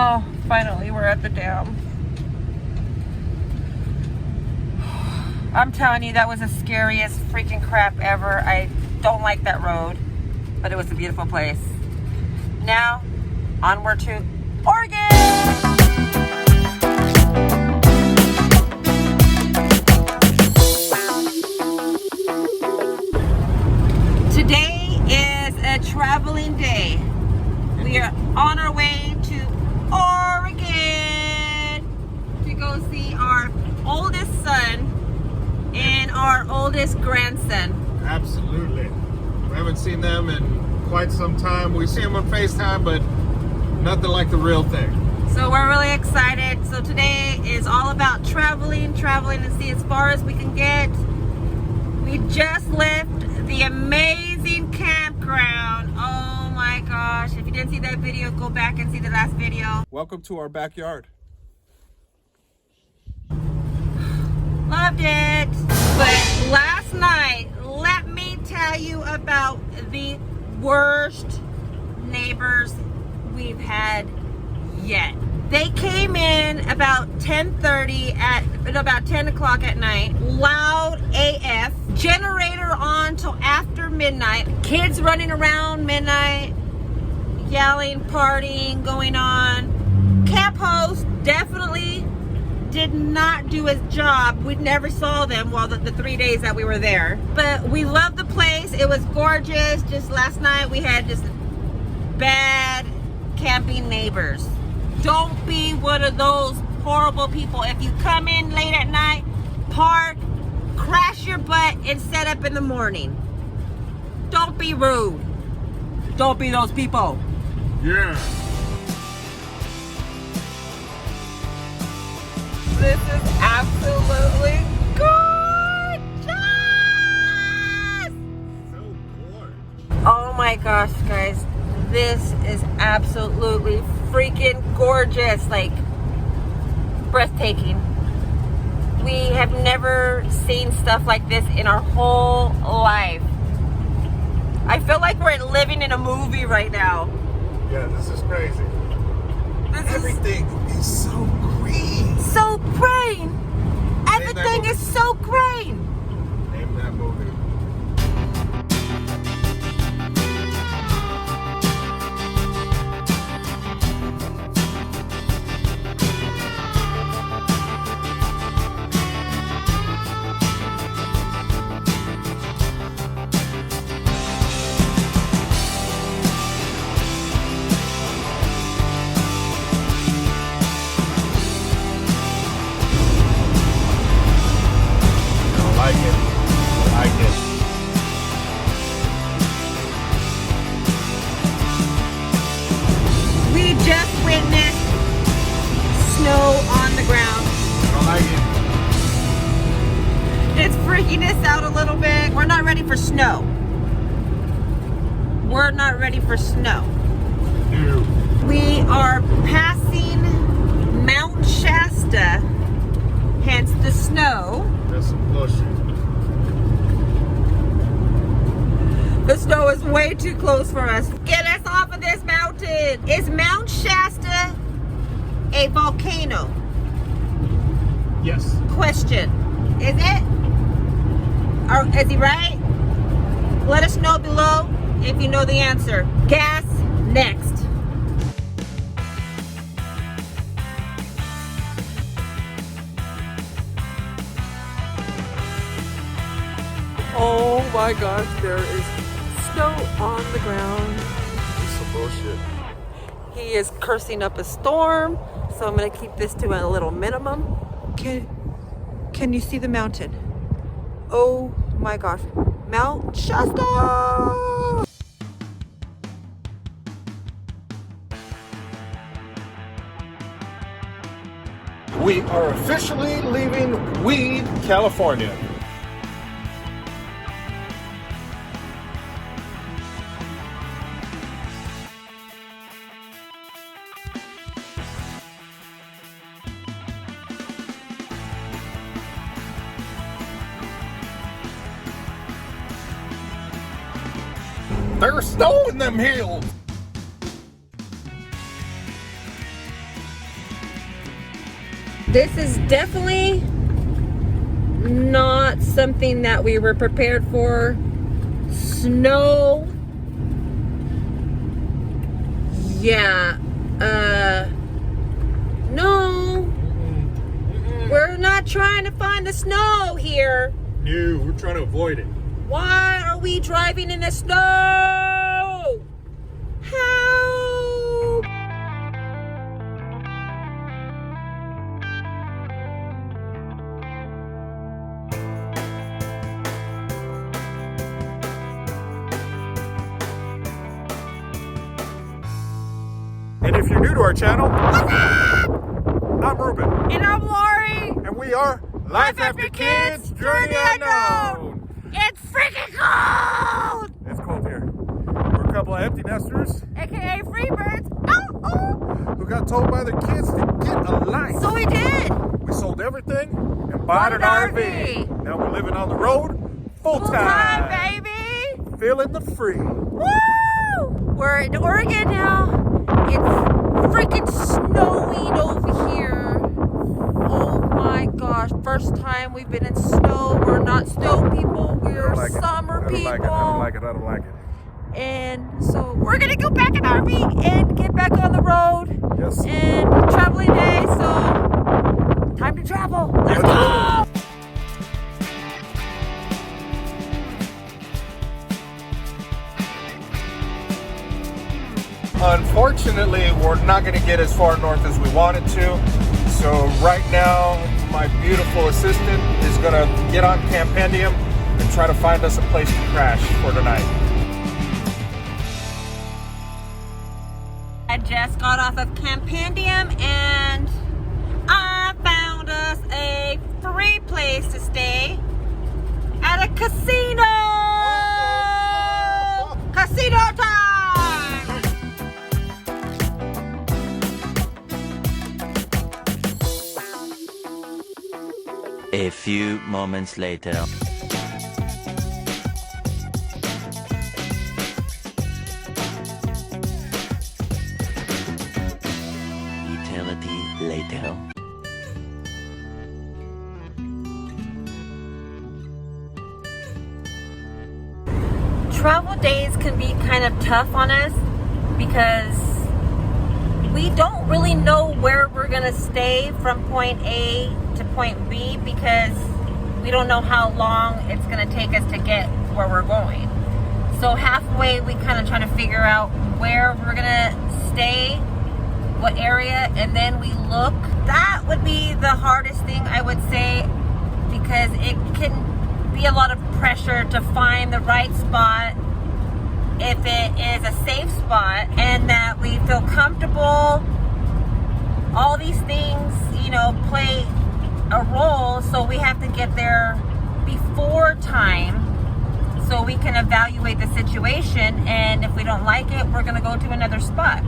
Oh, finally we're at the dam. I'm telling you, that was the scariest freaking crap ever. I don't like that road, but it was a beautiful place. Now, onward to Oregon! Today is a traveling day. We are on our way to Oregon to go see our oldest son and our oldest grandson. Absolutely. We haven't seen them in quite some time. We see them on FaceTime, but nothing like the real thing. So we're really excited. So today is all about traveling and see as far as we can get. We just left the amazing campground. Oh my gosh. If you didn't see that video, go back and see the last video. Welcome to our backyard. Loved it. But last night, let me tell you about the worst neighbors we've had yet. They came in about 10:30 about 10 o'clock at night. Loud AF. Generator on till after midnight. Kids running around midnight, yelling, partying, going on. Camp host definitely did not do his job. We never saw them while the 3 days that we were there. But we loved the place. It was gorgeous. Just last night we had just bad camping neighbors. Don't be one of those horrible people. If you come in late at night, park, crash your butt, and set up in the morning. Don't be rude. Don't be those people. Yeah. This is absolutely gorgeous! So gorgeous. Oh my gosh, guys. This is absolutely freaking gorgeous. Like, breathtaking. We have never seen stuff like this in our whole life. I feel like we're living in a movie right now. Yeah, this is crazy. Everything is so green. so green. Everything is so green. Name that movie. We just witnessed snow on the ground. I like it. It's freaking us out a little bit. We're not ready for snow. We're not ready for snow. No. We are passing Mount Shasta, hence the snow. That's some bullshit. The snow is way too close for us. Get us off of this mountain. Is Mount Shasta a volcano? Yes. Question. Is it? Or is he right? Let us know below if you know the answer. Gas next. Oh my gosh, there is snow on the ground. That's some bullshit. He is cursing up a storm, so I'm gonna keep this to a little minimum. Can you see the mountain? Oh my gosh, Mount Shasta! We are officially leaving Weed, California. There's snow in them hills. This is definitely not something that we were prepared for. Snow. Yeah. No. We're not trying to find the snow here. No, we're trying to avoid it. Why are we driving in the snow? Help! And if you're new to our channel, I'm Ruben. And I'm Lori. And we are Life After Kids, Journey Unknown. It's freaking cold! It's cold here. We're a couple of empty nesters AKA free birds. Oh! who got told by their kids to get a life. So we did. We sold everything and bought an RV. Now we're living on the road full time, baby. feeling the free. Woo! We're in Oregon now. It's freaking snowing over here. Oh my gosh. First time we've been in snow. We're not snow people. We're summer people. I don't like it. And so we're going to go back in RV and get back on the road. Yes. And traveling day. So time to travel. Let's go! Unfortunately, we're not going to get as far north as we wanted to. So right now, my beautiful assistant is going to get on Campendium and try to find us a place to crash for tonight. I just got off of Campendium and I found us a free place to stay at a casino. Casino time! A few moments later. Eternity later. Travel days can be kind of tough on us because we don't really know where we're gonna stay from point A to point B because we don't know how long it's gonna take us to get where we're going. So halfway we kind of try to figure out where we're gonna stay, what area, and then we look. That would be the hardest thing, I would say, because it can be a lot of pressure to find the right spot, if it is a safe spot, and that we feel comfortable. All these things, you know, play a role, so we have to get there before time so we can evaluate the situation, and if we don't like it, we're gonna go to another spot.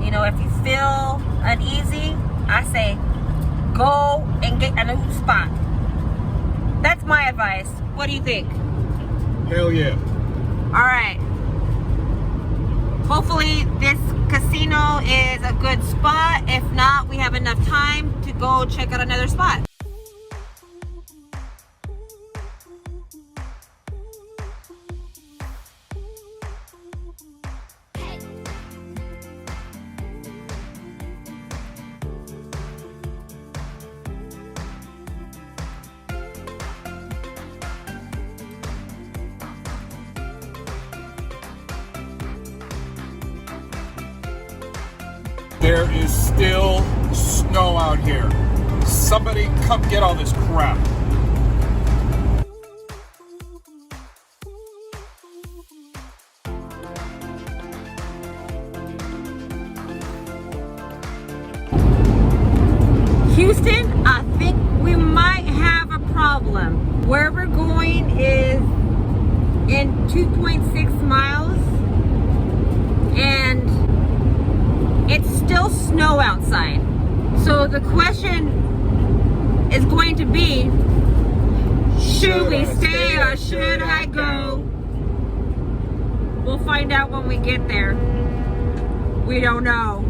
You know, if you feel uneasy, I say go and get a new spot. That's my advice. What do you think? Hell yeah. All right. Hopefully this casino is a good spot. If not, we have enough time to go check out another spot. There is still snow out here. Somebody come get all this crap. Houston, I think we might have a problem. Where we're going is in 2.6 miles and it's still snow outside. So the question is going to be, should we stay or should I go? We'll find out when we get there. We don't know.